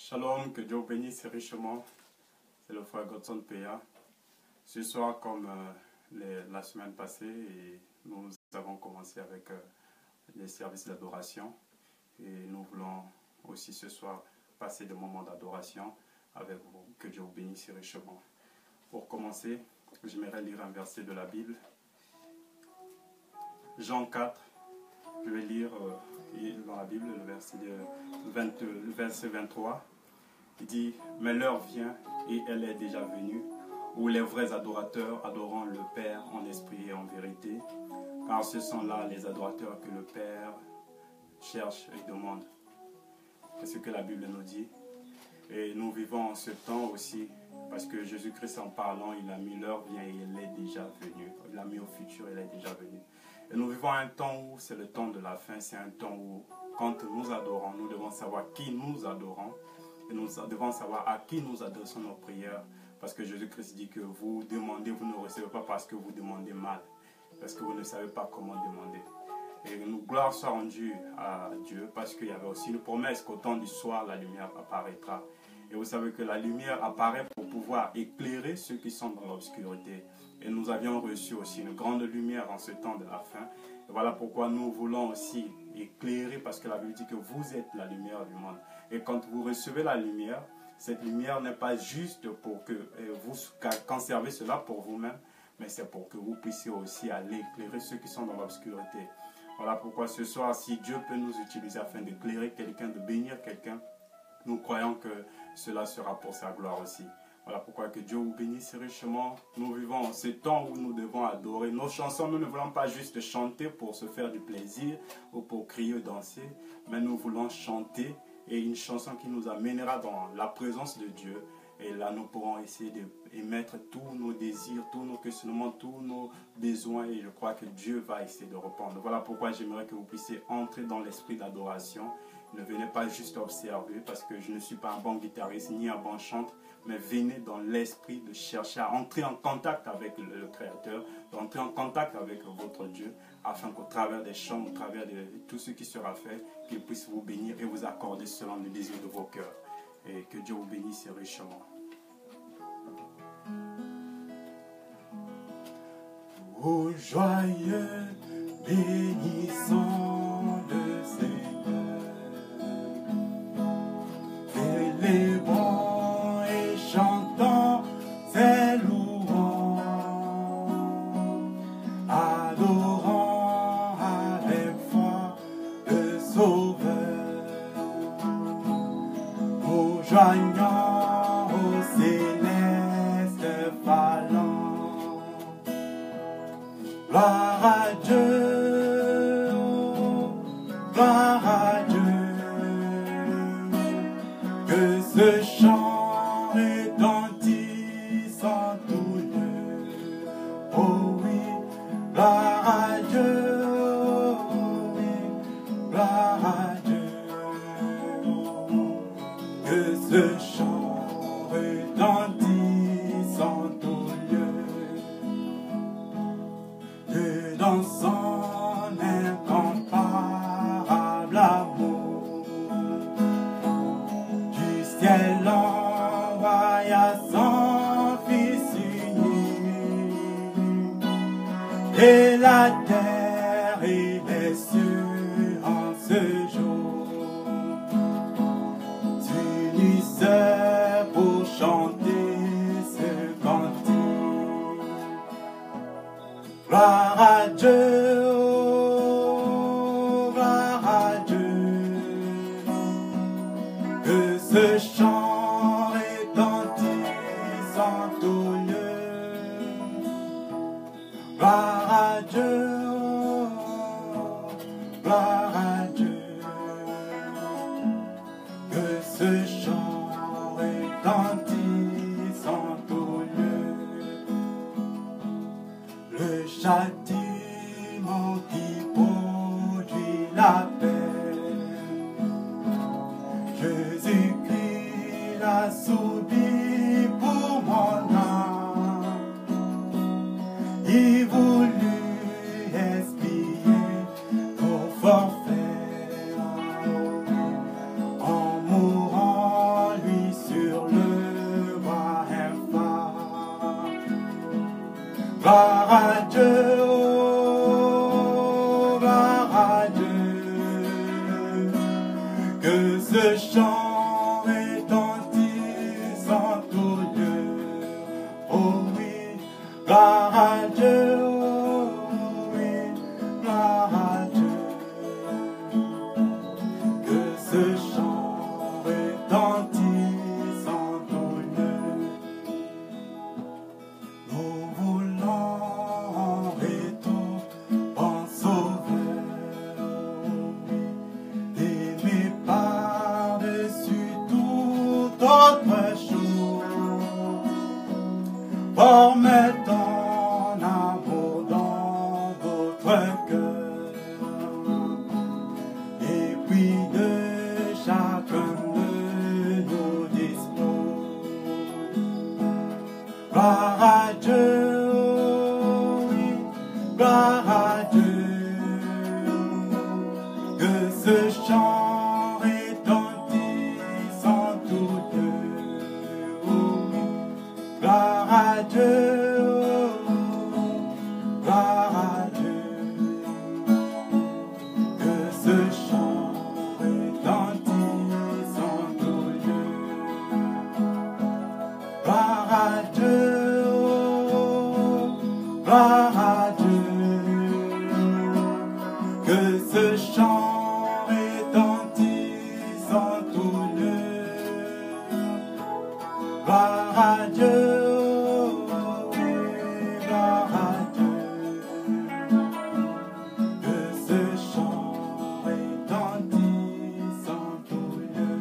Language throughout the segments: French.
Shalom, que Dieu bénisse richement. C'est le frère Godson Péa. Ce soir, comme la semaine passée, et nous avons commencé avec les services d'adoration. Et nous voulons aussi ce soir passer des moments d'adoration avec vous. Que Dieu vous bénisse richement. Pour commencer, j'aimerais lire un verset de la Bible. Jean 4, je vais lire dans la Bible le verset 23. Il dit, mais l'heure vient et elle est déjà venue, où les vrais adorateurs adoreront le Père en esprit et en vérité, car ce sont là les adorateurs que le Père cherche et demande. C'est ce que la Bible nous dit. Et nous vivons en ce temps aussi, parce que Jésus-Christ en parlant, il a mis l'heure vient et elle est déjà venue. Il a mis au futur, elle est déjà venue. Et nous vivons un temps où c'est le temps de la fin, c'est un temps où, quand nous adorons, nous devons savoir qui nous adorons. Et nous devons savoir à qui nous adressons nos prières. Parce que Jésus-Christ dit que vous demandez, vous ne recevez pas parce que vous demandez mal. Parce que vous ne savez pas comment demander. Et nous, gloire soit rendue à Dieu. Parce qu'il y avait aussi une promesse qu'au temps du soir, la lumière apparaîtra. Et vous savez que la lumière apparaît pour pouvoir éclairer ceux qui sont dans l'obscurité. Et nous avions reçu aussi une grande lumière en ce temps de la fin. Et voilà pourquoi nous voulons aussi éclairer, parce que la Bible dit que vous êtes la lumière du monde. Et quand vous recevez la lumière, cette lumière n'est pas juste pour que vous conservez cela pour vous-même, mais c'est pour que vous puissiez aussi aller éclairer ceux qui sont dans l'obscurité. Voilà pourquoi ce soir, si Dieu peut nous utiliser afin d'éclairer quelqu'un, de bénir quelqu'un, nous croyons que cela sera pour sa gloire aussi. Voilà pourquoi que Dieu vous bénisse richement. Nous vivons en ce temps où nous devons adorer. Nos chansons, nous ne voulons pas juste chanter pour se faire du plaisir ou pour crier ou danser, mais nous voulons chanter et une chanson qui nous amènera dans la présence de Dieu. Et là, nous pourrons essayer d'émettre tous nos désirs, tous nos questionnements, tous nos besoins. Et je crois que Dieu va essayer de répondre. Voilà pourquoi j'aimerais que vous puissiez entrer dans l'esprit d'adoration. Ne venez pas juste observer, parce que je ne suis pas un bon guitariste ni un bon chanteur, mais venez dans l'esprit de chercher à entrer en contact avec le Créateur, d'entrer en contact avec votre Dieu, afin qu'au travers des chants, au travers de tout ce qui sera fait, qu'il puisse vous bénir et vous accorder selon le désir de vos cœurs. Et que Dieu vous bénisse richement. Ô joyeux, bénissons le Seigneur, célébrons et chantons ses louanges, adorons avec foi le Sauveur, nous joignons au céleste phalange. Gloire à Dieu, gloire à Dieu, que ce chant retentisse en tout lieu. Oh oui, gloire à Dieu, oh oui, gloire à Dieu, que ce chant retentisse en tout lieu. Que dans son incomparable amour, du ciel envoya son Fils unique, et la terre et les cieux en ce jour s'unissaient pour chanter ce cantique. Gloire à Dieu, oh, gloire à Dieu, que ce chant retentisse en tout lieu. Gloire à Dieu, oh, gloire à Dieu, que ce chant retentisse en tout lieu. Le châtiment qui produit la paix, Jésus-Christ l'a subi pour mon âme. Il voulut expier nos forfaits en mourant Que ce chant retentisse en tout lieu. Oh oui, gloire à Dieu. Oh oui, gloire à Dieu. Que ce chant retentisse en tout lieu. Nous voulons retour en sauveur. Aimer par-dessus toute autre chose. Former ton amour dans votre cœur. Et puis de chacun de nous dispose. Gloire à Dieu, oui, gloire à Dieu. Que ce chant retentisse en tout lieu. Oui, gloire à Dieu, gloire à Dieu. Que ce chant retentisse en tout lieu. Gloire à Dieu, gloire à Dieu. Que ce chant retentisse en tout lieu. Gloire à Dieu, oui, gloire à Dieu. Que ce chant retentisse en tout lieu.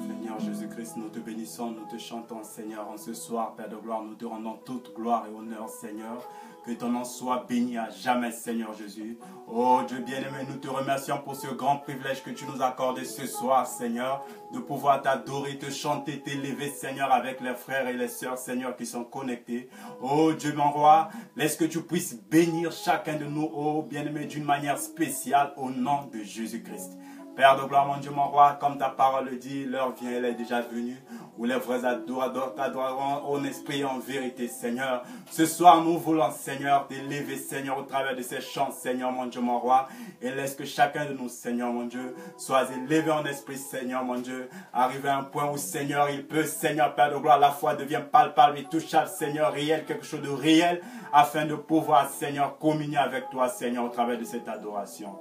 Seigneur Jésus-Christ, nous te bénissons, nous te chantons, Seigneur, en ce soir, Père de gloire, nous te rendons toute gloire et honneur, Seigneur. Que ton nom soit béni à jamais, Seigneur Jésus. Oh Dieu bien-aimé, nous te remercions pour ce grand privilège que tu nous as accordé ce soir, Seigneur, de pouvoir t'adorer, te chanter, t'élever, Seigneur, avec les frères et les sœurs, Seigneur, qui sont connectés. Oh Dieu mon roi, laisse que tu puisses bénir chacun de nous, oh bien-aimé, d'une manière spéciale, au nom de Jésus-Christ. Père de gloire, mon Dieu, mon roi, comme ta parole le dit, l'heure vient, elle est déjà venue, où les vrais adorateurs t'adoreront en esprit et en vérité, Seigneur. Ce soir, nous voulons, Seigneur, t'élever, Seigneur, au travers de ces chants, Seigneur, mon Dieu, mon roi, et laisse que chacun de nous, Seigneur, mon Dieu, soit élevé en esprit, Seigneur, mon Dieu, arriver à un point où, Seigneur, il peut, Seigneur, Père de gloire, la foi devient palpable et touchable, Seigneur, réel, quelque chose de réel, afin de pouvoir, Seigneur, communier avec toi, Seigneur, au travers de cette adoration.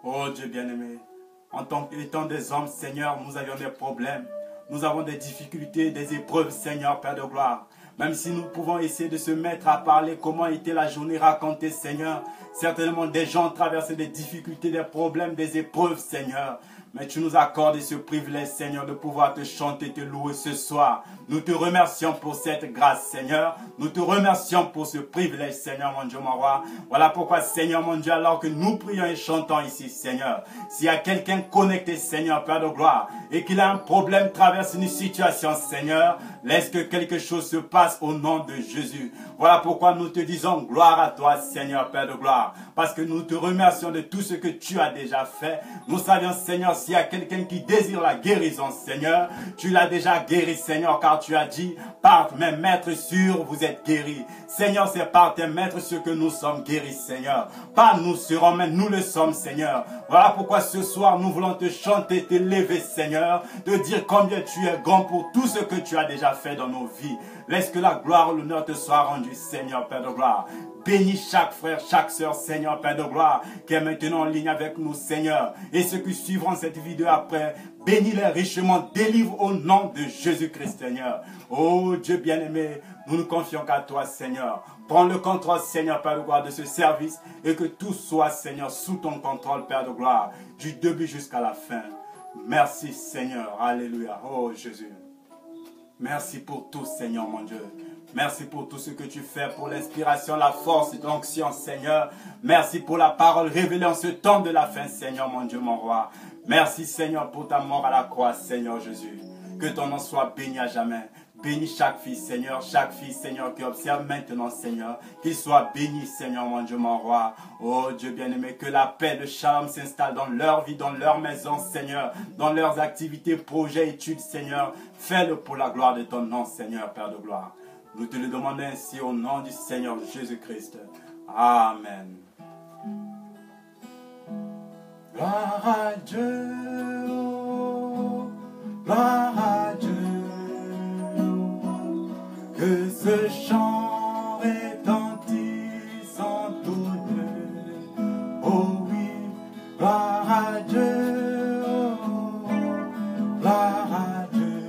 Oh Dieu bien-aimé, en tant qu'étant des hommes, Seigneur, nous avions des problèmes. Nous avons des difficultés, des épreuves, Seigneur, Père de gloire. Même si nous pouvons essayer de se mettre à parler comment était la journée racontée, Seigneur. Certainement des gens traversent des difficultés, des problèmes, des épreuves, Seigneur. Mais tu nous accordes ce privilège, Seigneur, de pouvoir te chanter, te louer ce soir. Nous te remercions pour cette grâce, Seigneur. Nous te remercions pour ce privilège, Seigneur, mon Dieu, mon roi. Voilà pourquoi, Seigneur, mon Dieu, alors que nous prions et chantons ici, Seigneur, s'il y a quelqu'un connecté, Seigneur, Père de gloire, et qu'il a un problème, traverse une situation, Seigneur, laisse que quelque chose se passe au nom de Jésus. Voilà pourquoi nous te disons gloire à toi, Seigneur, Père de gloire, parce que nous te remercions de tout ce que tu as déjà fait. Nous savions, Seigneur, s'il y a quelqu'un qui désire la guérison, Seigneur, tu l'as déjà guéri, Seigneur, car tu as dit, par mes maîtres sûrs, vous êtes guéris. Seigneur, c'est par tes maîtres sûrs que nous sommes guéris, Seigneur. Pas nous serons, mais nous le sommes, Seigneur. Voilà pourquoi ce soir, nous voulons te chanter, t'élever, Seigneur, de dire combien tu es grand pour tout ce que tu as déjà fait dans nos vies. Laisse que la gloire, l'honneur te soit rendu, Seigneur, Père de gloire. Bénis chaque frère, chaque sœur, Seigneur, Père de gloire, qui est maintenant en ligne avec nous, Seigneur. Et ceux qui suivront cette vidéo après, bénis-les richement, délivre au nom de Jésus-Christ, Seigneur. Oh Dieu bien-aimé, nous nous confions qu'à toi, Seigneur. Prends le contrôle, Seigneur, Père de gloire, de ce service et que tout soit, Seigneur, sous ton contrôle, Père de gloire, du début jusqu'à la fin. Merci, Seigneur. Alléluia. Oh Jésus. Merci pour tout, Seigneur, mon Dieu. Merci pour tout ce que tu fais, pour l'inspiration, la force et l'onction, Seigneur. Merci pour la parole révélée en ce temps de la fin, Seigneur, mon Dieu, mon roi. Merci Seigneur pour ta mort à la croix, Seigneur Jésus. Que ton nom soit béni à jamais. Bénis chaque fille, Seigneur, qui observe maintenant, Seigneur. Qu'il soit béni, Seigneur, mon Dieu, mon roi. Oh Dieu bien-aimé, que la paix de Shalom s'installe dans leur vie, dans leur maison, Seigneur. Dans leurs activités, projets, études, Seigneur. Fais-le pour la gloire de ton nom, Seigneur, Père de gloire. Nous te le demandons ainsi au nom du Seigneur Jésus-Christ. Amen. Gloire à Dieu, gloire à Dieu. Que ce chant retentisse en tout lieu. Oh oui, gloire à Dieu, gloire à Dieu.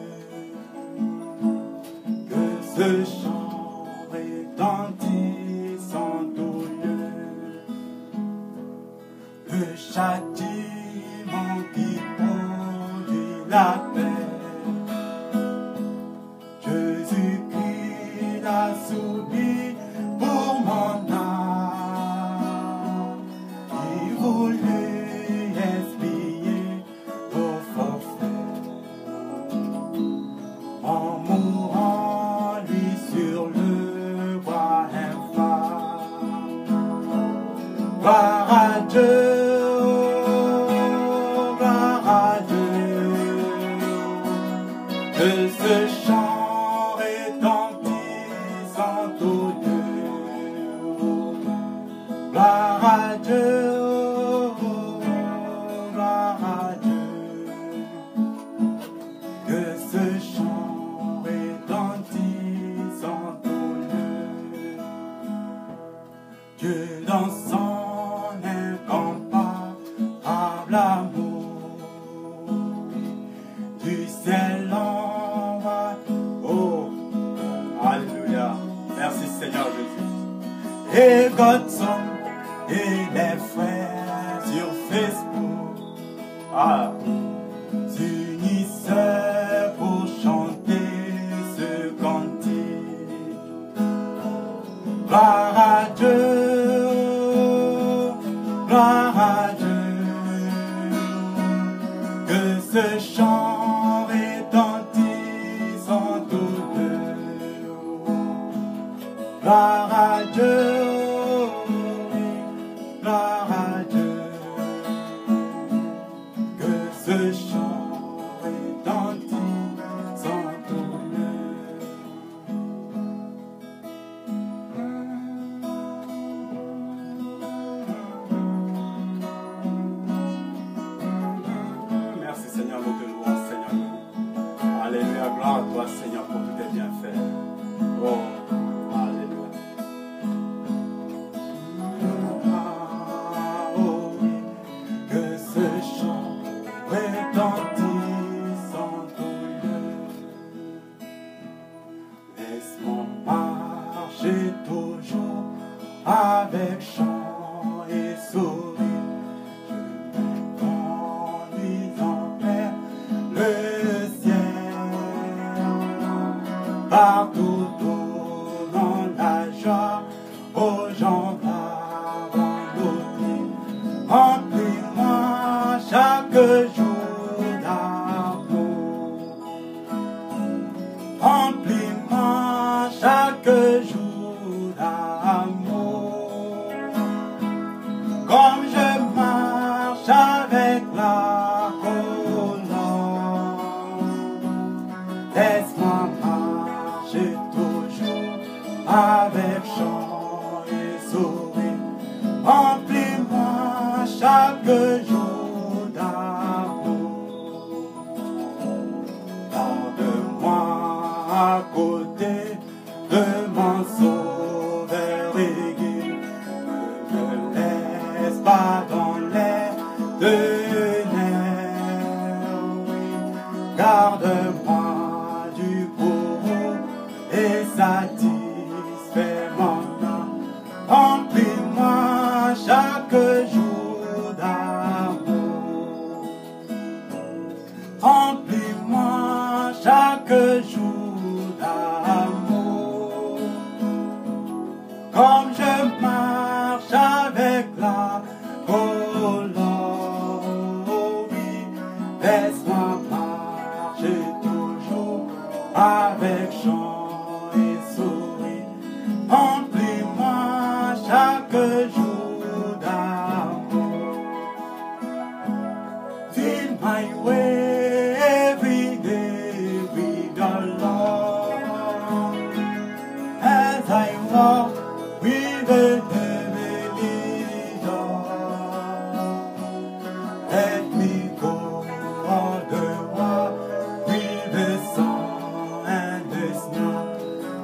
Que ce chant retentisse en tout lieu. Le châtiment qui produit la paix. Jésus-Christ l'a subi pour mon âme. Il voulut expier nos forfaits en mourant lui sur le bois infâme. Gloire à Dieu, gloire à Dieu, que ce chant gloire à Dieu, gloire à Dieu, que ce chant retentisse en tout lieu. Dieu dans son incomparable amour, du ciel envoie, oh, alléluia, merci Seigneur Jésus. Et Godson et les frères sur Facebook s'unissent pour chanter ce cantique. Gloire à Dieu, gloire à Dieu, que ce chant retentisse en tout lieu. Gloire à Dieu, gloire à Dieu, que ce chant retentisse en tout lieu. Merci Seigneur, nous te louons Seigneur. Alléluia, gloire à toi Seigneur pour tous tes bienfaits. Oh. Avec chant et sourire, je me conduis envers le ciel. Partout donnant la joie aux gens abandonnés. Remplis-moi chaque jour d'amour. Remplis-moi chaque jour d'amour. Comme je marche avec la colombe, laisse-moi marcher toujours avec chant et sourire. Remplis-moi chaque jour d'amour. Garde-moi à côté de mon sauveur et guide. Ne me laisse pas dans l'air de nerfs. Oui. Garde-moi du bourreau et satisfais mon âme. Remplis-moi chaque jour d'amour. Remplis-moi chaque jour d'amour. Comme je marche avec la colombe, oui, marcher toujours avec chant et sourire. Remplis-moi chaque jour d'amour. Fill my way every day with your love. As I walk with the heavenly dawn, let me go all the while with the sun and the snow.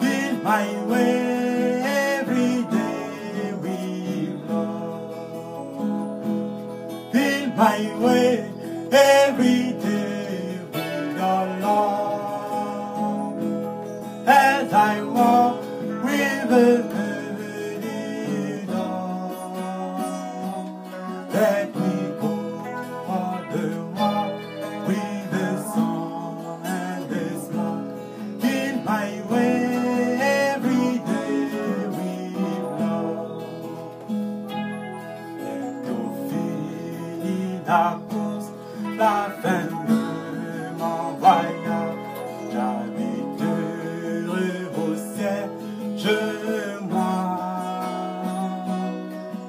Fill my way every day with love. Fill my way every day with your love. As I walk with the heavenly dawn, let me go all the while with the sun and the snow. Fill my way every day with love. Bientôt fini la course, la fin de mon voyage. J'habiterai au ciel, moi,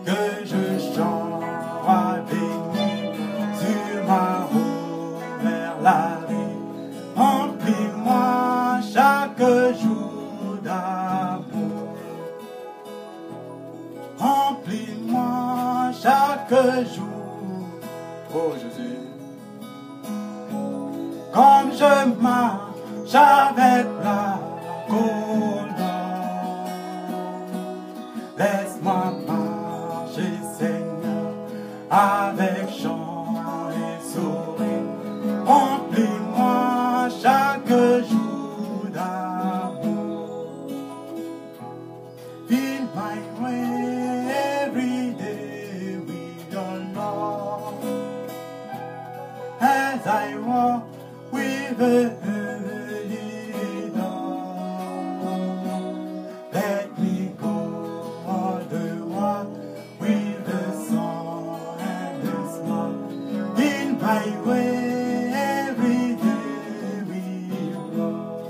que je chante béni sur ma route vers la vie. Remplis-moi chaque jour d'amour. Remplis-moi chaque jour. Oh Jésus. Comme je marche avec la colonne, laisse-moi marcher, Seigneur, avec chant et sourire. Remplis-moi chaque jour d'amour. Fill my way every day with your love. As I walk with the heavenly dawn, let me go all the while with the sun and the snow. In my way every day with love.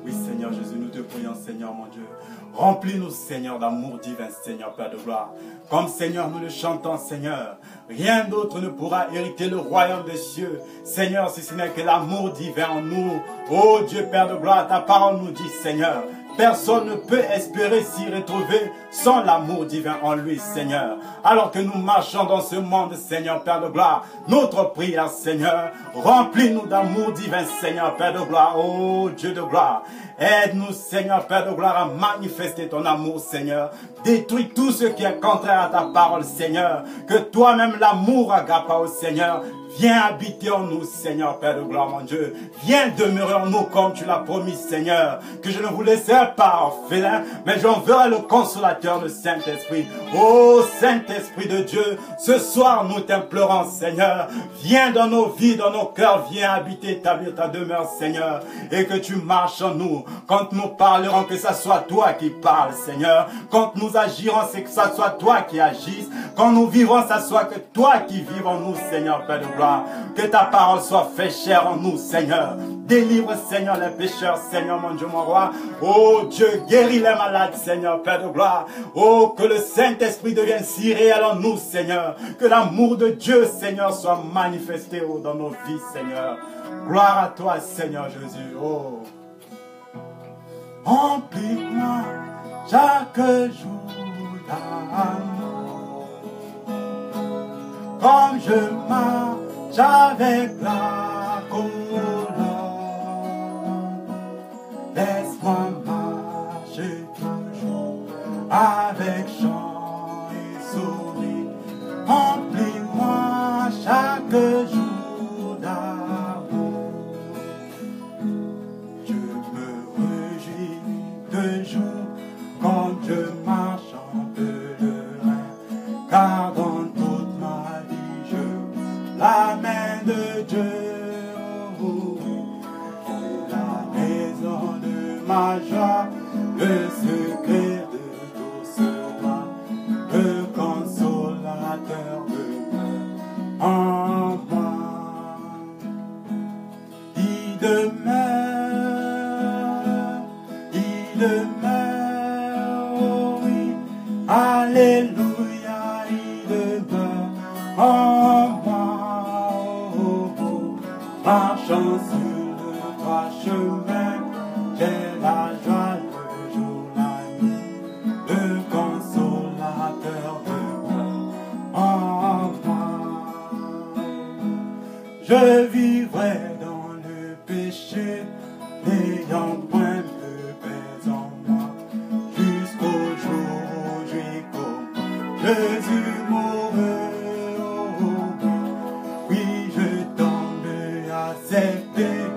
Oui, Seigneur Jésus, nous te prions, Seigneur mon Dieu. Remplis-nous, Seigneur, d'amour divin, Seigneur, Père de gloire. Comme, Seigneur, nous le chantons, Seigneur. Rien d'autre ne pourra hériter le royaume des cieux. Seigneur, si ce n'est que l'amour divin en nous. Oh Dieu, Père de gloire, ta parole nous dit, Seigneur, personne ne peut espérer s'y retrouver sans l'amour divin en lui, Seigneur. Alors que nous marchons dans ce monde, Seigneur, Père de gloire, notre prière, Seigneur, remplis-nous d'amour divin, Seigneur, Père de gloire. Oh Dieu de gloire, aide-nous, Seigneur, Père de gloire, à manifester ton amour, Seigneur. Détruis tout ce qui est contraire à ta parole, Seigneur. Que toi-même, l'amour agapao, Seigneur, viens habiter en nous, Seigneur, Père de gloire, mon Dieu. Viens demeurer en nous comme tu l'as promis, Seigneur. Que je ne vous laisserai pas orphelin, mais j'enverrai le consolateur, le Saint-Esprit. Oh, Saint-Esprit de Dieu, ce soir nous t'implorons, Seigneur. Viens dans nos vies, dans nos cœurs, viens habiter, établir ta demeure, Seigneur. Et que tu marches en nous. Quand nous parlerons, que ça soit toi qui parles, Seigneur. Quand nous agirons, c'est que ça soit toi qui agisses. Quand nous vivons, ça soit que toi qui vives en nous, Seigneur, Père de gloire. Que ta parole soit faite chère en nous, Seigneur. Délivre, Seigneur, les pécheurs, Seigneur, mon Dieu, mon roi. Oh Dieu, guéris les malades, Seigneur, Père de gloire. Oh, que le Saint-Esprit devienne si réel en nous, Seigneur. Que l'amour de Dieu, Seigneur, soit manifesté dans nos vies, Seigneur. Gloire à toi, Seigneur Jésus. Oh. Remplis-moi chaque jour d'amour. Comme je marche avec la colonne, laisse-moi marcher toujours avec chant et sourire. Remplis-moi chaque jour d'amour. Je me réjouis de jour quand je marche en pèlerin, car dans toute ma vie je la main de Dieu. C'est la raison de ma joie, le secret de tout cela, le consolateur demeure en moi. oh oui, alléluia, il demeure en moi, oh, oh, marchant sur le droit chemin, j'ai la joie le jour, la nuit, le consolateur demeure en moi. Je vivrai dans le péché, n'ayant point de paix en moi, jusqu'au jour où j'ai compris Jésus mourut. Oh, oui, je tombe à ses pieds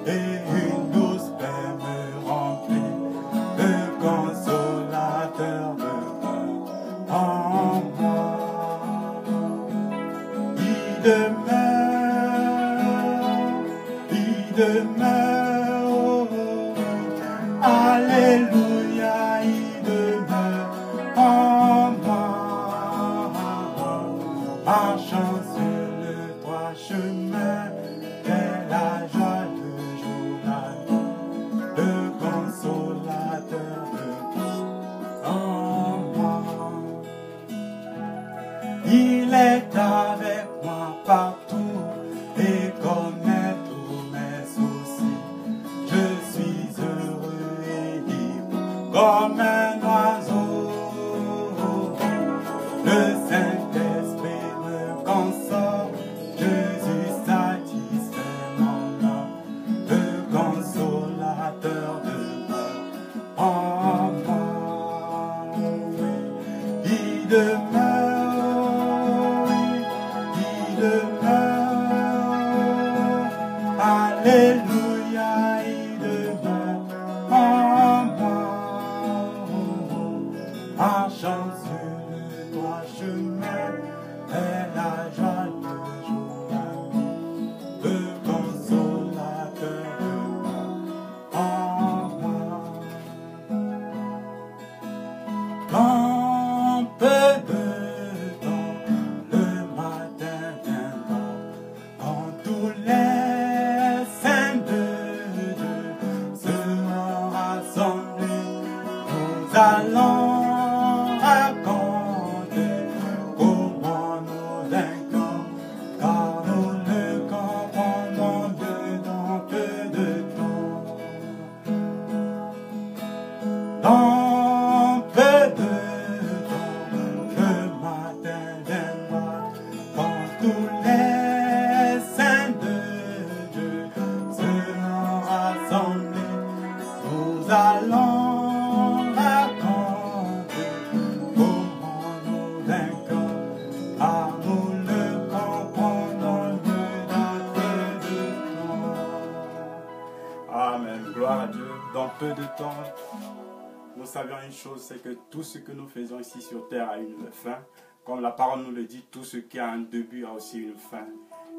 et une douce paix me remplit, le consolateur demeure en moi. Il demeure, oh, alléluia, il demeure en moi, marchant sur le droit chemin, j'ai la joie le jour, la nuit, le consolateur demeure en moi. Il est avec moi partout et connaît tous mes soucis. Je suis heureux et libre comme un oiseau. Le Saint-Esprit me console, Jésus satisfait mon âme, le consolateur demeure en moi. Il demeure, il demeure, alléluia, il demeure en moi, marchant sur le droit chemin, et la joie le jour, la nuit, le consolateur demeure en moi. Dans peu de temps, le matin viendra, quand tous les saints de Dieu seront rassemblés, nous allons raconter comment nous vaincrons, car nous le comprendrons Dieu dans peu de temps. Dans peu de temps, le matin viendra, quand tous les saints de Dieu seront rassemblés, nous allons raconter comment nous vaincrons, car nous le comprendrons Dieu dans peu de temps. Amen. Gloire à Dieu. Dans peu de temps, nous savions une chose, c'est que tout ce que nous faisons ici sur terre a une fin. Comme la parole nous le dit, tout ce qui a un début a aussi une fin.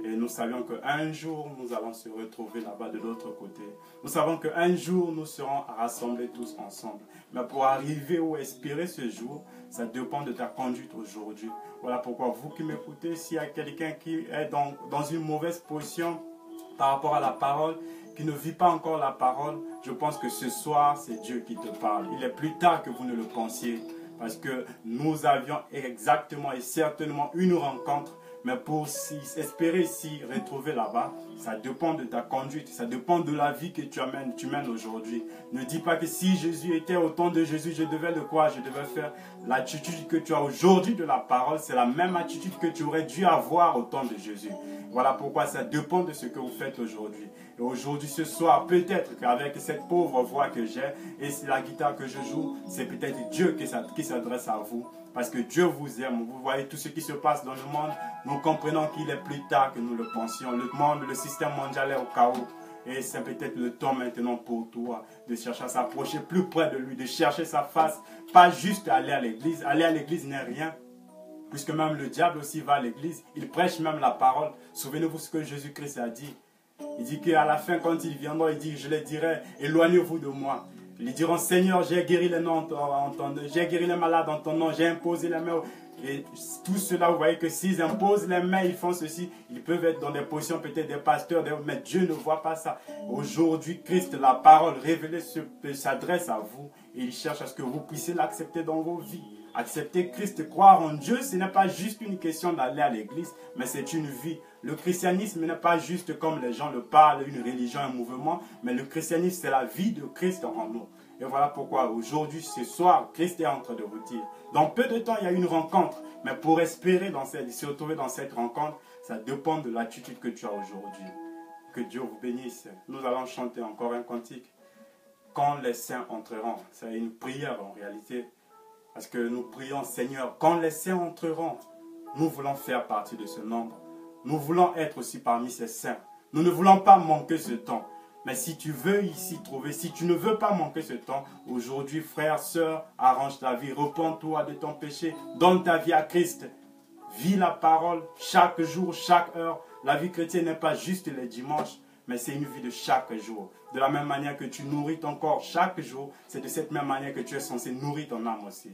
Et nous savions qu'un jour, nous allons se retrouver là-bas de l'autre côté. Nous savons qu'un jour, nous serons rassemblés tous ensemble. Mais pour arriver ou espérer ce jour, ça dépend de ta conduite aujourd'hui. Voilà pourquoi vous qui m'écoutez, s'il y a quelqu'un qui est dans une mauvaise position par rapport à la parole, qui ne vit pas encore la parole, je pense que ce soir, c'est Dieu qui te parle. Il est plus tard que vous ne le pensiez, parce que nous avions exactement et certainement une rencontre, mais pour espérer s'y retrouver là-bas, ça dépend de ta conduite, ça dépend de la vie que tu mènes aujourd'hui. Ne dis pas que si Jésus était au temps de Jésus, je devais le quoi, je devais faire. L'attitude que tu as aujourd'hui de la parole, c'est la même attitude que tu aurais dû avoir au temps de Jésus. Voilà pourquoi ça dépend de ce que vous faites aujourd'hui. Et aujourd'hui, ce soir, peut-être qu'avec cette pauvre voix que j'ai et la guitare que je joue, c'est peut-être Dieu qui s'adresse à vous. Parce que Dieu vous aime. Vous voyez tout ce qui se passe dans le monde. Nous comprenons qu'il est plus tard que nous le pensions. Le monde, le système mondial est au chaos. Et c'est peut-être le temps maintenant pour toi de chercher à s'approcher plus près de lui, de chercher sa face. Pas juste aller à l'église. Aller à l'église n'est rien. Puisque même le diable aussi va à l'église. Il prêche même la parole. Souvenez-vous ce que Jésus-Christ a dit. Il dit qu'à la fin, quand il viendra, il dit, je les dirai, éloignez-vous de moi. Ils diront, Seigneur, j'ai guéri les noms j'ai guéri les malades en ton nom, j'ai imposé les mains. Et tout cela, vous voyez que s'ils imposent les mains, ils font ceci, ils peuvent être dans des positions peut-être des pasteurs, mais Dieu ne voit pas ça. Aujourd'hui, Christ, la parole révélée s'adresse à vous et il cherche à ce que vous puissiez l'accepter dans vos vies. Accepter Christ, croire en Dieu, ce n'est pas juste une question d'aller à l'église, mais c'est une vie. Le christianisme n'est pas juste comme les gens le parlent, une religion, un mouvement, mais le christianisme, c'est la vie de Christ en nous. Et voilà pourquoi aujourd'hui, ce soir, Christ est en train de vous dire. Dans peu de temps, il y a une rencontre. Mais pour espérer se retrouver dans cette rencontre, ça dépend de l'attitude que tu as aujourd'hui. Que Dieu vous bénisse. Nous allons chanter encore un cantique. Quand les saints entreront. C'est une prière en réalité. Parce que nous prions, Seigneur, quand les saints entreront, nous voulons faire partie de ce nombre. Nous voulons être aussi parmi ces saints. Nous ne voulons pas manquer ce temps. Mais si tu veux ici trouver, si tu ne veux pas manquer ce temps, aujourd'hui, frère, sœur, arrange ta vie, repens-toi de ton péché, donne ta vie à Christ. Vis la parole chaque jour, chaque heure. La vie chrétienne n'est pas juste les dimanches, mais c'est une vie de chaque jour. De la même manière que tu nourris ton corps chaque jour, c'est de cette même manière que tu es censé nourrir ton âme aussi.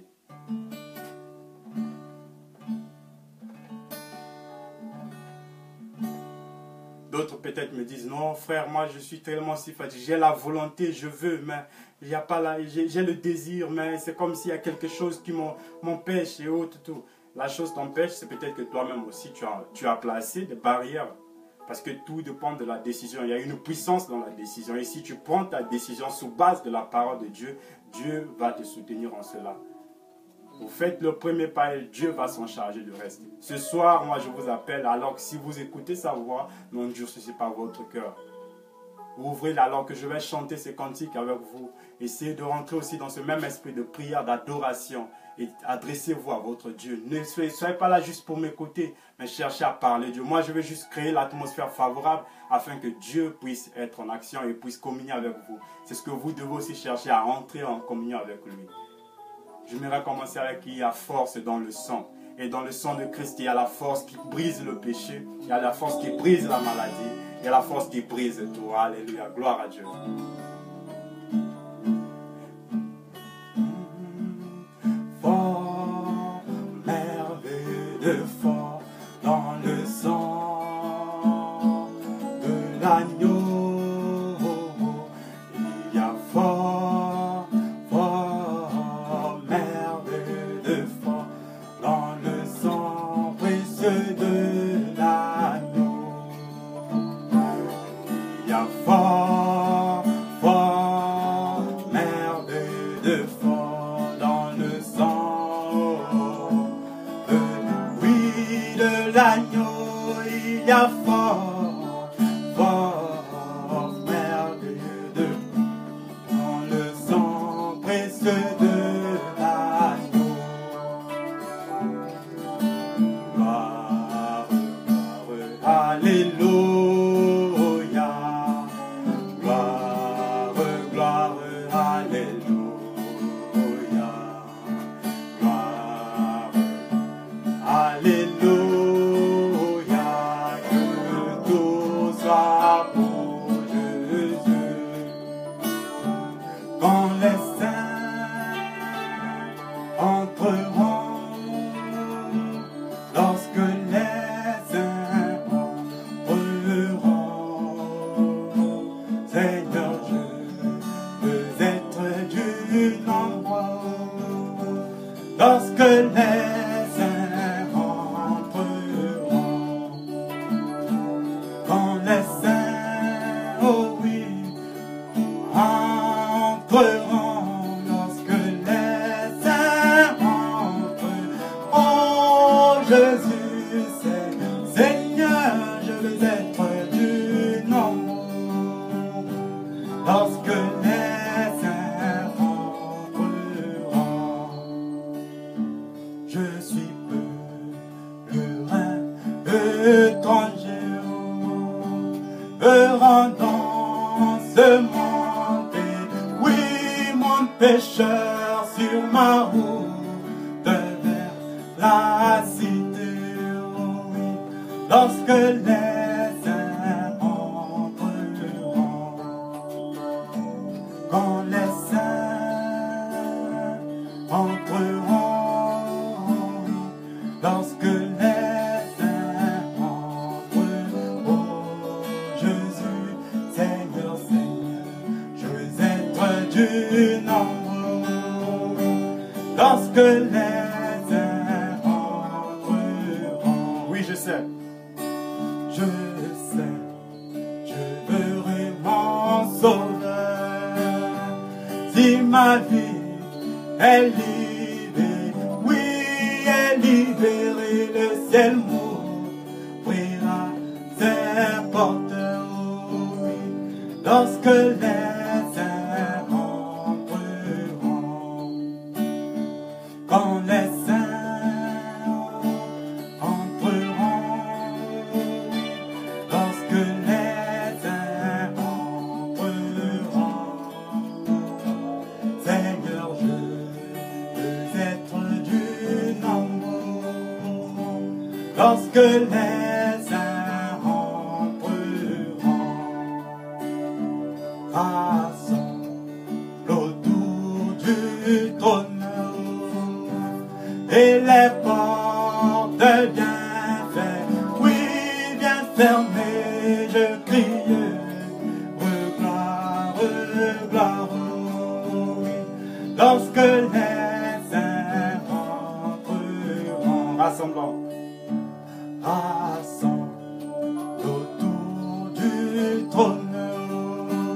D'autres peut-être me disent, non frère, moi je suis tellement si fatigué, j'ai la volonté, je veux, mais il y a pas là, j'ai le désir, mais c'est comme s'il y a quelque chose qui m'empêche et autres, tout. La chose t'empêche, c'est peut-être que toi-même aussi tu as placé des barrières. Parce que tout dépend de la décision. Il y a une puissance dans la décision. Et si tu prends ta décision sous base de la parole de Dieu, Dieu va te soutenir en cela. Vous faites le premier pas et Dieu va s'en charger du reste. Ce soir, moi je vous appelle, alors que si vous écoutez sa voix, n'endurcissez pas votre cœur. Ouvrez alors que je vais chanter ces cantiques avec vous. Essayez de rentrer aussi dans ce même esprit de prière, d'adoration. Et adressez-vous à votre Dieu. Ne soyez pas là juste pour m'écouter, mais cherchez à parler Dieu. Moi, je vais juste créer l'atmosphère favorable afin que Dieu puisse être en action et puisse communier avec vous. C'est ce que vous devez aussi chercher à entrer en communion avec lui. J'aimerais commencer avec qu'il y a force dans le sang. Et dans le sang de Christ, il y a la force qui brise le péché. Il y a la force qui brise la maladie. Il y a la force qui brise tout. Alléluia. Gloire à Dieu. Fort, merveilleux fort dans le sang de l'agneau. Il y a fort, fort, merveilleux fort dans le sang précieux de l'agneau. Il y a fort, fort, merveilleux fort dans le sang de l'agneau. Il y a fort, fort, merveilleux dans le sang précieux de l'agneau. Gloire, gloire, alléluia. Gloire, gloire, alléluia. Gloire, alléluia. Que tout soit pour Jésus. Quand les saints entreront, lorsque les saints entreront, Seigneur, je veux être du nombre. Lorsque les saints entreront, quand les saints, oh oui, entreront, lorsque les saints entreront, oh Jésus, Seigneur, je veux être du nombre. Lorsque les saints entreront, je suis pèlerin, étranger, errant dans ce monde, oui, mon pécheur sur ma route vers la cité, oh oui, lorsque les saints entreront, quand les saints du nombre, lorsque les uns entreront. Oui, je sais, je verrai mon sauveur. Si ma vie est libérée, oui, est libérée, le ciel m'ouvrira ses portes, oui, lorsque les saints entreront. Quand les saints entreront, lorsque les saints entreront, Seigneur, je veux être du nombre, lorsque les saints entreront. Rassemble autour du trône et les portes bien fermées, oui, bien fermées, je crie, gloire, gloire, oui, lorsque les saints entreront. Rassemblant, rassemble autour du trône,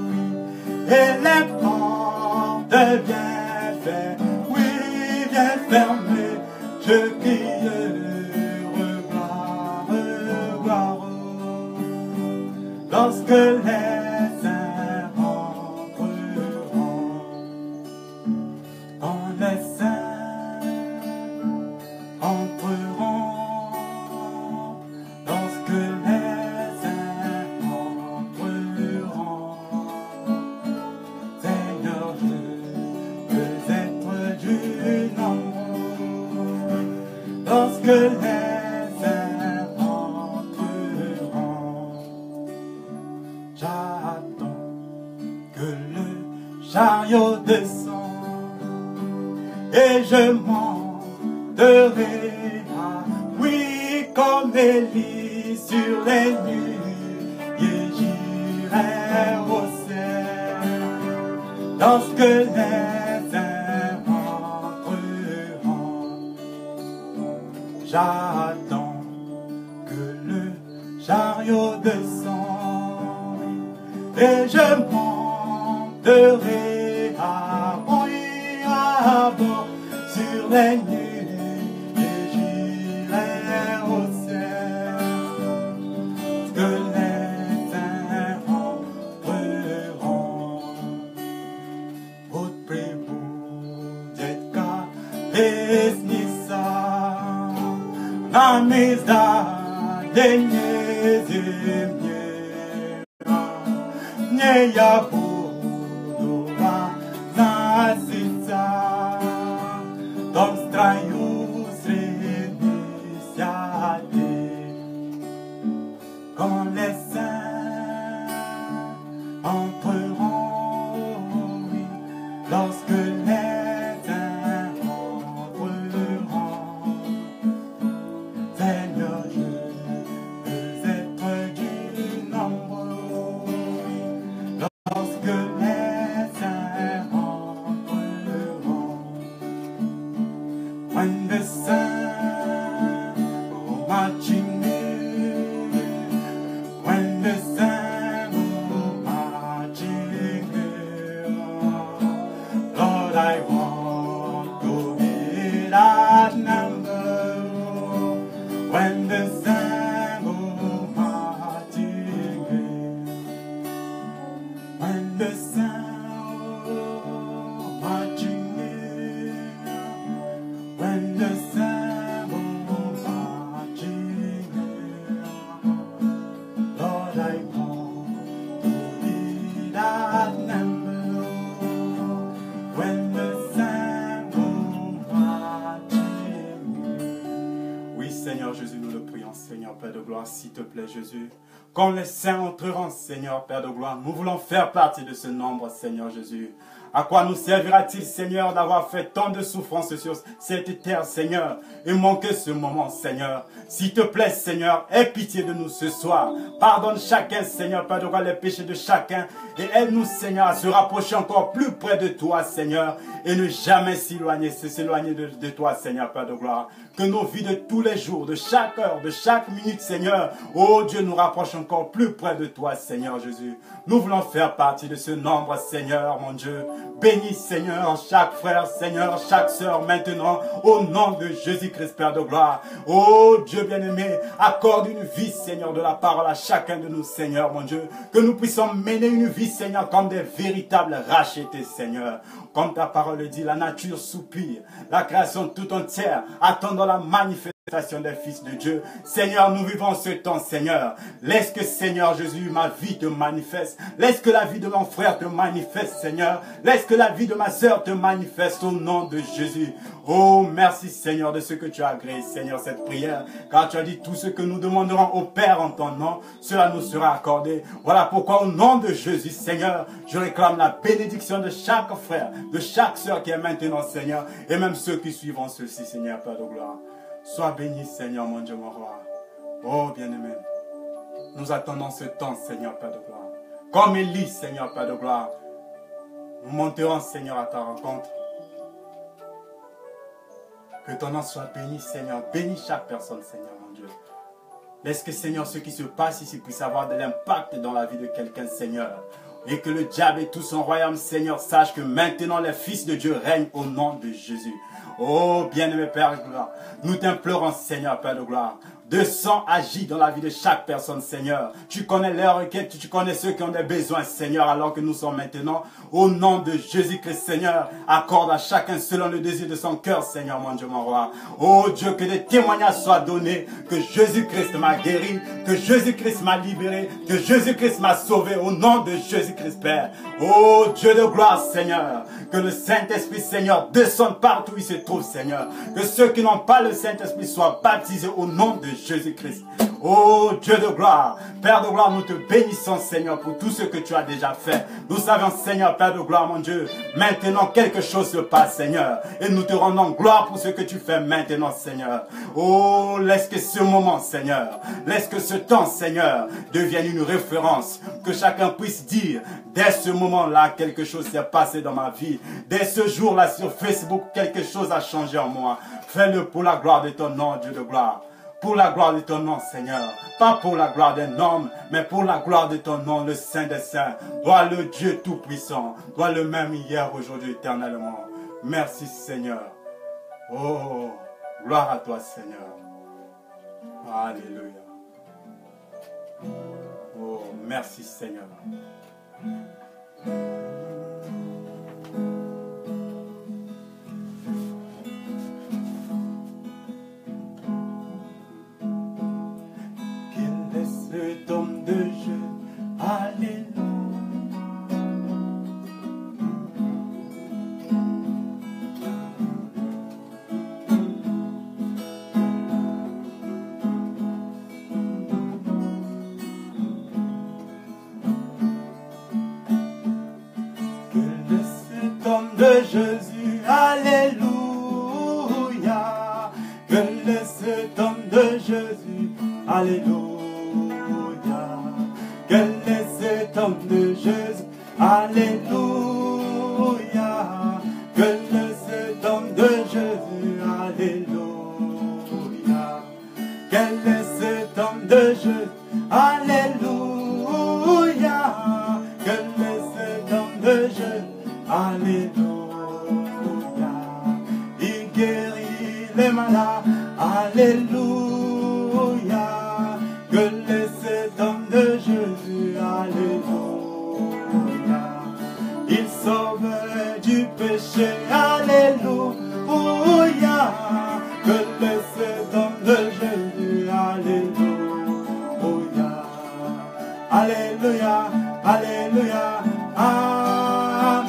oui, et les portes bien fermées, oui, bien fermées, je crie, gloire, gloire, lorsque les saints entreront. Quand les saints entreront, lorsque les saints entreront, Seigneur, je veux être du nombre, lorsque les saints entreront. J'attends que le chariot descende et je monterai, oui, comme Élie sur les nuées, et j'irai au ciel, lorsque les saints entreront. J'attends que le chariot descende et je monterai à bord sur les nuées et j'irai au ciel, que les saints entreront. Votre prévu d'être pesnissa, la mesa d'Enyezimie, Neya Budova Nasita, Dom Straius Reniciate. Quand les saints entreront, oui, lorsque les saints entreront, Seigneur, je veux être du nombre, oui, lorsque les saints entreront. When the saints go marching in, when the saints go marching in, Lord, I want to be that number. When the saints go marching in, when the saints go marching in, when the saints go marching in, Lord, I want to be that number. When the saints go marching in. Oui, Seigneur Jésus, nous le prions, Seigneur Père de gloire, s'il te plaît, Jésus, Quand les saints entreront, Seigneur, Père de gloire, nous voulons faire partie de ce nombre, Seigneur Jésus. À quoi nous servira-t-il, Seigneur, d'avoir fait tant de souffrances sur cette terre, Seigneur, et manquer ce moment, Seigneur? S'il te plaît, Seigneur, aie pitié de nous ce soir. Pardonne chacun, Seigneur, Père de gloire, les péchés de chacun. Et aide-nous, Seigneur, à se rapprocher encore plus près de toi, Seigneur, et ne jamais s'éloigner de toi, Seigneur, Père de gloire. Que nos vies de tous les jours, de chaque heure, de chaque minute, Seigneur, oh Dieu, nous rapproche encore plus près de toi, Seigneur Jésus. Nous voulons faire partie de ce nombre, Seigneur, mon Dieu. Bénis, Seigneur, chaque frère, Seigneur, chaque sœur, maintenant, au nom de Jésus-Christ, Père de gloire. Oh Dieu bien-aimé, accorde une vie, Seigneur, de la parole à chacun de nous, Seigneur, mon Dieu. Que nous puissions mener une vie, Seigneur, comme des véritables rachetés, Seigneur. Comme ta parole le dit, la nature soupire, la création tout entière attendant la manifestation des fils de Dieu. Seigneur, nous vivons ce temps, Seigneur. Laisse que, Seigneur Jésus, ma vie te manifeste. Laisse que la vie de mon frère te manifeste, Seigneur. Laisse que la vie de ma sœur te manifeste au nom de Jésus. Oh, merci, Seigneur, de ce que tu as agréé, Seigneur, cette prière. Car tu as dit tout ce que nous demanderons au Père en ton nom, cela nous sera accordé. Voilà pourquoi, au nom de Jésus, Seigneur, je réclame la bénédiction de chaque frère, de chaque sœur qui est maintenant, Seigneur, et même ceux qui suivront ceci, Seigneur, Père de gloire. Sois béni, Seigneur, mon Dieu, mon roi. Oh, bien-aimé, nous attendons ce temps, Seigneur, Père de gloire. Comme Élie, Seigneur, Père de gloire, nous monterons, Seigneur, à ta rencontre. Que ton nom soit béni, Seigneur. Bénis chaque personne, Seigneur, mon Dieu. Laisse que, Seigneur, ce qui se passe ici puisse avoir de l'impact dans la vie de quelqu'un, Seigneur. Et que le diable et tout son royaume, Seigneur, sache que maintenant les fils de Dieu règnent au nom de Jésus. Oh, bien-aimé Père de gloire, nous t'implorons, Seigneur, Père de gloire. De sang agit dans la vie de chaque personne, Seigneur. Tu connais leurs requêtes, tu connais ceux qui ont des besoins, Seigneur, alors que nous sommes maintenant. Au nom de Jésus-Christ, Seigneur, accorde à chacun selon le désir de son cœur, Seigneur, mon Dieu, mon roi. Oh Dieu, que des témoignages soient donnés, que Jésus-Christ m'a guéri, que Jésus-Christ m'a libéré, que Jésus-Christ m'a sauvé, au nom de Jésus-Christ, Père. Oh Dieu de gloire, Seigneur, que le Saint-Esprit, Seigneur, descende partout où il se trouve, Seigneur. Que ceux qui n'ont pas le Saint-Esprit soient baptisés au nom de Jésus-Christ. Oh Dieu de gloire, Père de gloire, nous te bénissons, Seigneur, pour tout ce que tu as déjà fait. Nous savons, Seigneur, Père de gloire, mon Dieu, maintenant quelque chose se passe, Seigneur, et nous te rendons gloire pour ce que tu fais maintenant, Seigneur. Oh, laisse que ce moment, Seigneur, laisse que ce temps, Seigneur, devienne une référence, que chacun puisse dire, dès ce moment-là, quelque chose s'est passé dans ma vie. Dès ce jour-là, sur Facebook, quelque chose a changé en moi. Fais-le pour la gloire de ton nom, Dieu de gloire. Pour la gloire de ton nom, Seigneur. Pas pour la gloire d'un homme, mais pour la gloire de ton nom, le Saint des Saints. Toi le Dieu Tout-Puissant. Toi le même hier, aujourd'hui, éternellement. Merci, Seigneur. Oh, gloire à toi, Seigneur. Alléluia. Oh, merci, Seigneur. Cet homme de Dieu, alléluia. Que cet homme de Jésus, alléluia. Que cet homme de Jésus, alléluia. Quel est cet homme de Jésus, alléluia. Quel est cet homme de Jésus, alléluia. Quel est cet homme de Jésus, alléluia. Quel est cet homme de Jésus, alléluia. Il guérit les malades, alléluia. Quel est cet homme de Jésus, alléluia. Il sauve du péché, alléluia. Quel est cet homme de Jésus, alléluia. Alléluia, alléluia, amen.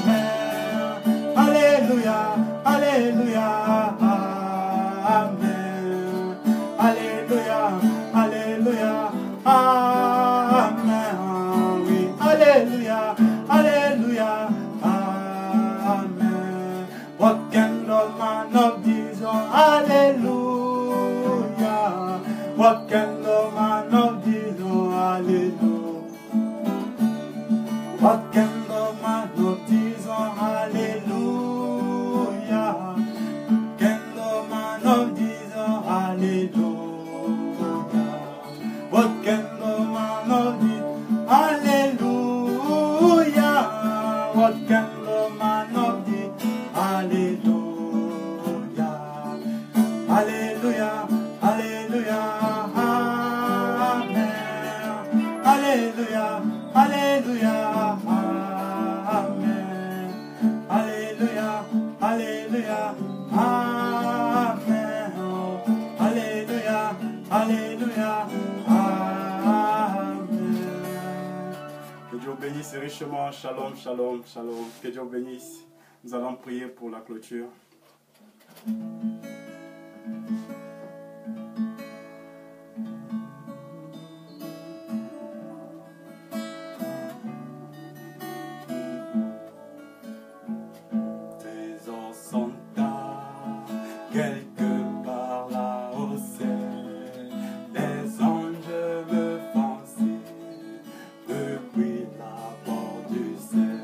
Alléluia, alléluia, amen. Alléluia, alléluia, amen. what can the man of thee? Alléluia, Alléluia, Alléluia, Amen. Alléluia, Alléluia, Amen. Alléluia, Alléluia, Amen. Alléluia, Alléluia, Amen. Que Dieu bénisse richement. Shalom, shalom, shalom. Que Dieu bénisse. Nous allons prier pour la clôture. Tes ans sont là, quelque part là au ciel. Les anges me font signe depuis la porte du ciel.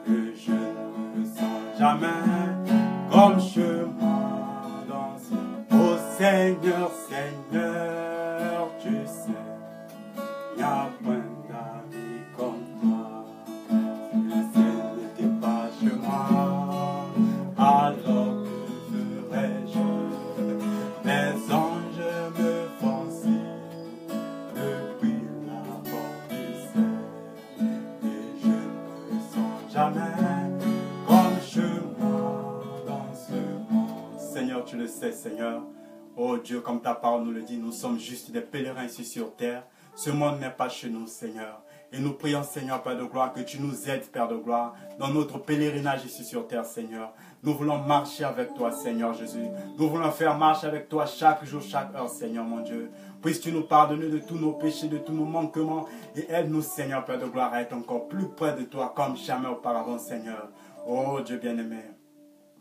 Que je ne me sens jamais comme chez moi dans ce. Oh Seigneur, Seigneur, tu sais, il n'y a point d'amis comme toi. Si le ciel n'était pas chez moi, alors que ferais-je? Les anges me font signe depuis la porte du ciel. Et je ne me sens jamais comme chez moi dans ce monde. Seigneur, tu le sais, Seigneur. Oh Dieu, comme ta parole nous le dit, nous sommes juste des pèlerins ici sur terre. Ce monde n'est pas chez nous, Seigneur. Et nous prions, Seigneur, Père de gloire, que tu nous aides, Père de gloire, dans notre pèlerinage ici sur terre, Seigneur. Nous voulons marcher avec toi, Seigneur Jésus. Nous voulons faire marche avec toi chaque jour, chaque heure, Seigneur, mon Dieu. Puisses-tu nous pardonner de tous nos péchés, de tous nos manquements, et aide-nous, Seigneur, Père de gloire, à être encore plus près de toi, comme jamais auparavant, Seigneur. Oh Dieu bien-aimé.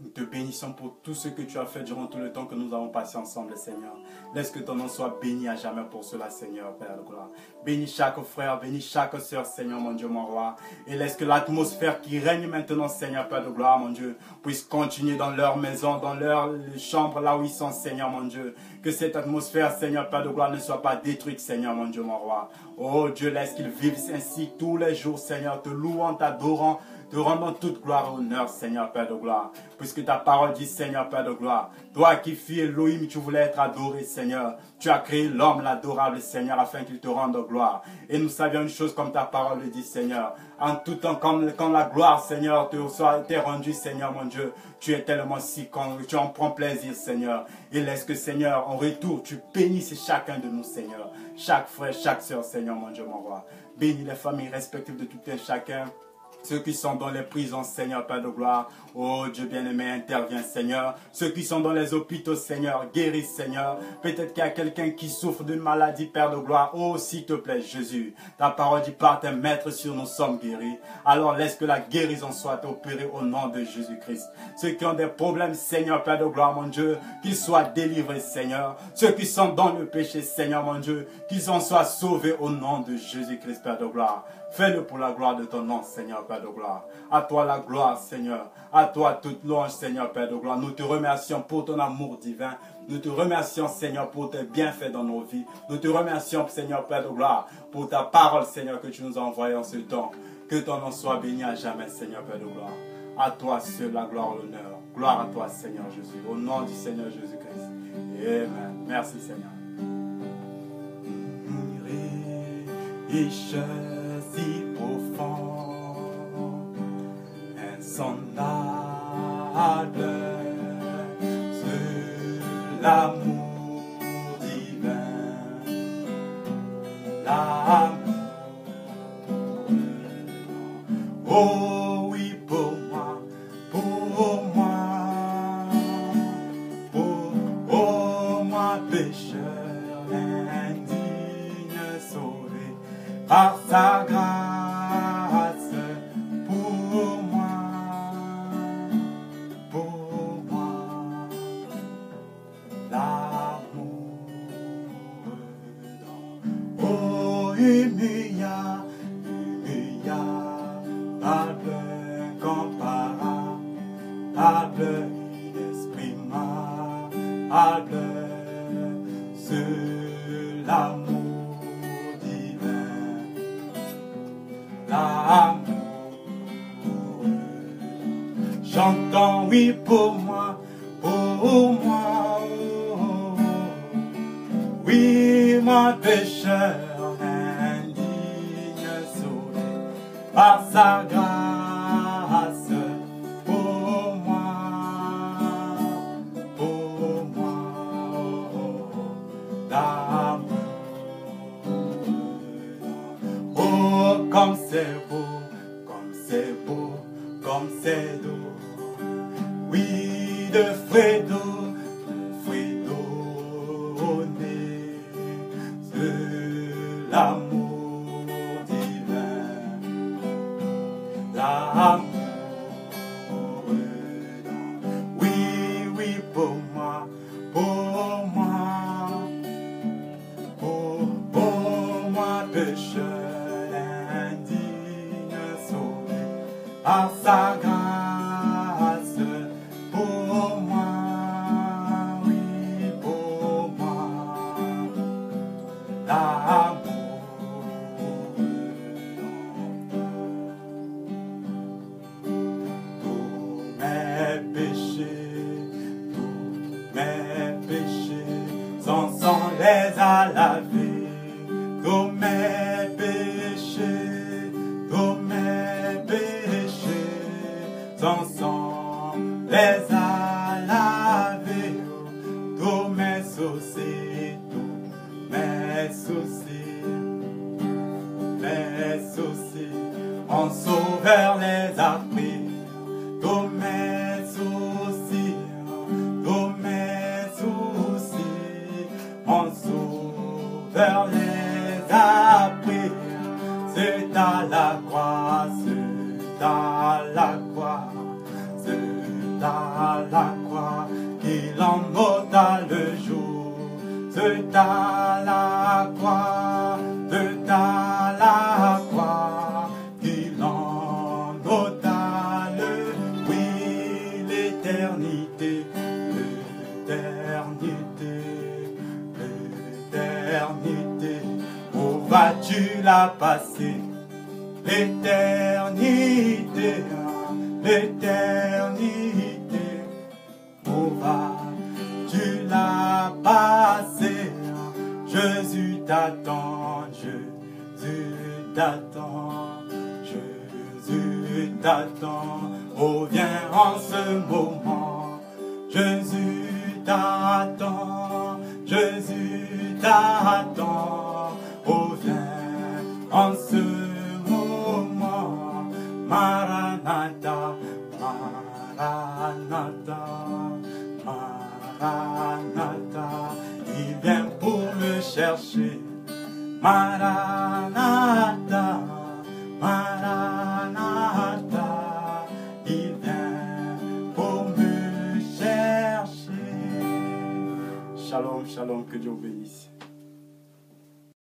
Nous te bénissons pour tout ce que tu as fait durant tout le temps que nous avons passé ensemble, Seigneur. Laisse que ton nom soit béni à jamais pour cela, Seigneur, Père de gloire. Bénis chaque frère, bénis chaque sœur, Seigneur, mon Dieu, mon roi. Et laisse que l'atmosphère qui règne maintenant, Seigneur, Père de gloire, mon Dieu, puisse continuer dans leur maison, dans leur chambre, là où ils sont, Seigneur, mon Dieu. Que cette atmosphère, Seigneur, Père de gloire, ne soit pas détruite, Seigneur, mon Dieu, mon roi. Oh Dieu, laisse qu'ils vivent ainsi tous les jours, Seigneur, te louant, t'adorant, te rendant toute gloire et honneur, Seigneur, Père de gloire. Puisque ta parole dit, Seigneur, Père de gloire, toi qui fis Elohim, tu voulais être adoré, Seigneur. Tu as créé l'homme, l'adorable, Seigneur, afin qu'il te rende gloire. Et nous savions une chose comme ta parole le dit, Seigneur. En tout temps, quand la gloire, Seigneur, t'est rendue, Seigneur, mon Dieu, tu es tellement si con, tu en prends plaisir, Seigneur. Et laisse que, Seigneur, en retour, tu bénisses chacun de nous, Seigneur. Chaque frère, chaque sœur, Seigneur, mon Dieu, mon roi. Bénis les familles respectives de tout un chacun. Ceux qui sont dans les prisons, Seigneur, Père de gloire. Oh Dieu bien-aimé, interviens, Seigneur. Ceux qui sont dans les hôpitaux, Seigneur, guéris, Seigneur. Peut-être qu'il y a quelqu'un qui souffre d'une maladie, Père de gloire. Oh, s'il te plaît, Jésus. Ta parole dit, par tes maîtres sur nous sommes guéris. Alors laisse que la guérison soit opérée au nom de Jésus-Christ. Ceux qui ont des problèmes, Seigneur, Père de gloire, mon Dieu, qu'ils soient délivrés, Seigneur. Ceux qui sont dans le péché, Seigneur, mon Dieu, qu'ils en soient sauvés au nom de Jésus-Christ, Père de gloire. Fais-le pour la gloire de ton nom, Seigneur, Père de gloire. À toi la gloire, Seigneur. À toi toute louange, Seigneur, Père de gloire. Nous te remercions pour ton amour divin. Nous te remercions, Seigneur, pour tes bienfaits dans nos vies. Nous te remercions, Seigneur, Père de gloire, pour ta parole, Seigneur, que tu nous as envoyée en ce temps. Que ton nom soit béni à jamais, Seigneur, Père de gloire. À toi seul la gloire et l'honneur. Gloire à toi, Seigneur Jésus. Au nom du Seigneur Jésus-Christ. Amen. Merci, Seigneur. Riche si profond, insondable, c'est l'amour divin, l'amour. Oh oui, pour moi, pécheur indigne sauvé par sa grâce, pour moi, l'amour oh humiliable, incomparable, inexprimable, c'est l'amour divin, l'amour J'entends oui pour moi, oh, oui, moi pécheur indigne, sauvé par sa grâce, pour moi, d'amour. Oh, comme c'est beau, comme c'est beau, comme c'est doux. Oui, de fruits donné, c'est l'amour divin, l'amour. Oui, oui, pour moi, pécheur indigne, sauvé par sa grâce. Pour moi, oui, pour moi, l'amour. Tous mes péchés, son sang les a lavés. Tous mes péchés, son sang les a lavés. Tous mes soucis, mon sauveur les a pris. Tous mes soucis, mon sauveur les a pris. C'est à la croix, c'est à la croix qu'il en ôta le jour. C'est à la croix qu'il en ôta oui, l'éternité. Où vas-tu la passer? L'éternité. Où vas-tu la passer? Jésus t'attend, oh, viens en ce moment. Jésus t'attend.